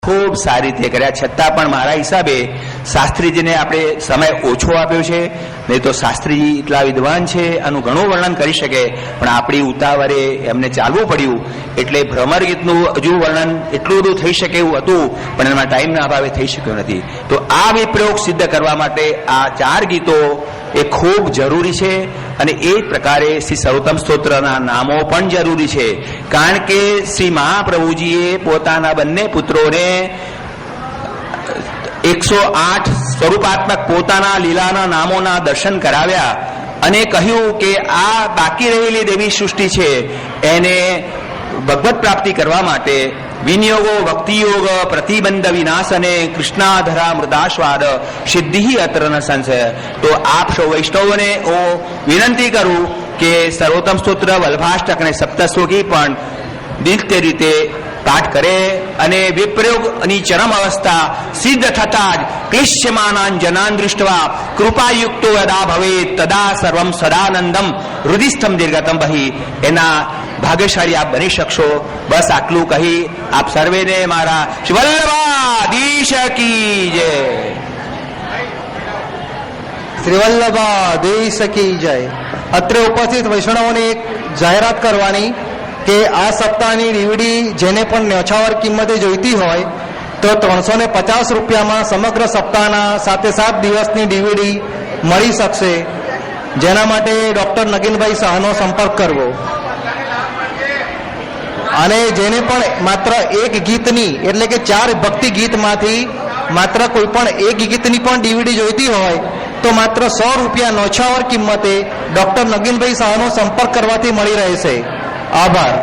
ખૂબ સારી રીતે કર્યા, છતાં પણ મારા હિસાબે શાસ્ત્રીજીને આપણે સમય ઓછો આપ્યો છે. નહીં તો શાસ્ત્રીજી એટલા વિદ્વાન છે, આનું ઘણું વર્ણન કરી શકે, પણ આપણી ઉતાવળે એમને ચાલવું પડ્યું. એટલે ભ્રમર ગીતનું હજુ વર્ણન એટલું બધું થઈ શકે એવું હતું, પણ એમાં ટાઈમના અભાવે થઈ શક્યું નથી. તો આ વિપ્રયોગ સિદ્ધ કરવા માટે આ 4 ગીતો એ ખૂબ જરૂરી છે. અને એ પ્રકારે શ્રી સર્વોત્તમ સ્તોત્રના નામો પણ જરૂરી છે, કારણ કે શ્રી મહાપ્રભુજીએ પોતાના બંને પુત્રોને 108 સ્વરૂપાત્મક પોતાના લીલાના નામોના દર્શન કરાવ્યા અને કહ્યું કે આ બાકી રહેલી દેવી સૃષ્ટિ છે એને ભગવત પ્રાપ્તિ કરવા માટે વિનિયોગો ભક્તિયોગ પ્રતિબંધ વિનાશ અને કૃષ્ણાધરા મૃદાસ્વાદ સિદ્ધિ અત્ર ન સંશય. તો આપ સૌ વૈષ્ણવોને હું વિનંતી કરું કે સર્વોત્તમ સ્તોત્ર વલ્ભાષ્ટક અને સપ્તશ્લોકી પણ નિત્ય રીતે પાઠ કરે અને વિપ્રયોગની ચરમ અવસ્થા સિદ્ધ થતા જ ક્લિશ્યમાનાન જનાન દૃષ્ટવા કૃપાયુક્તો યદા ભવે તદા સર્વમ સદાનંદમ હૃદિસ્થમ દીર્ઘતમ બહી એના ભાગ્યશાળી આપ બની શકશો. બસ આટલું કહી આપ સર્વેને મારા શ્રી વલ્લભાધીશ કી જય. શ્રી વલ્લભાધીશ કી જય. અત્રે ઉપસ્થિત વૈષ્ણવોને એક જાહેરાત કરવાની કે આ સપ્તાહની ડીવીડી જેને પણ ન્યોછાવર કિંમતે જોઈતી હોય તો 350 રૂપિયામાં સમગ્ર સપ્તાહના 7 દિવસની ડીવીડી મળી શકશે. જેના માટે ડૉક્ટર નગીનભાઈ શાહનો સંપર્ક કરવો. અને જેને પણ માત્ર એક ગીતની એટલે કે 4 ભક્તિ ગીતમાંથી માત્ર કોઈ પણ એક ગીતની પણ ડીવીડી જોઈતી હોય તો માત્ર 100 રૂપિયા ન્યોછાવર કિંમતે ડૉક્ટર નગીનભાઈ શાહનો સંપર્ક કરવાથી મળી રહેશે. આભાર.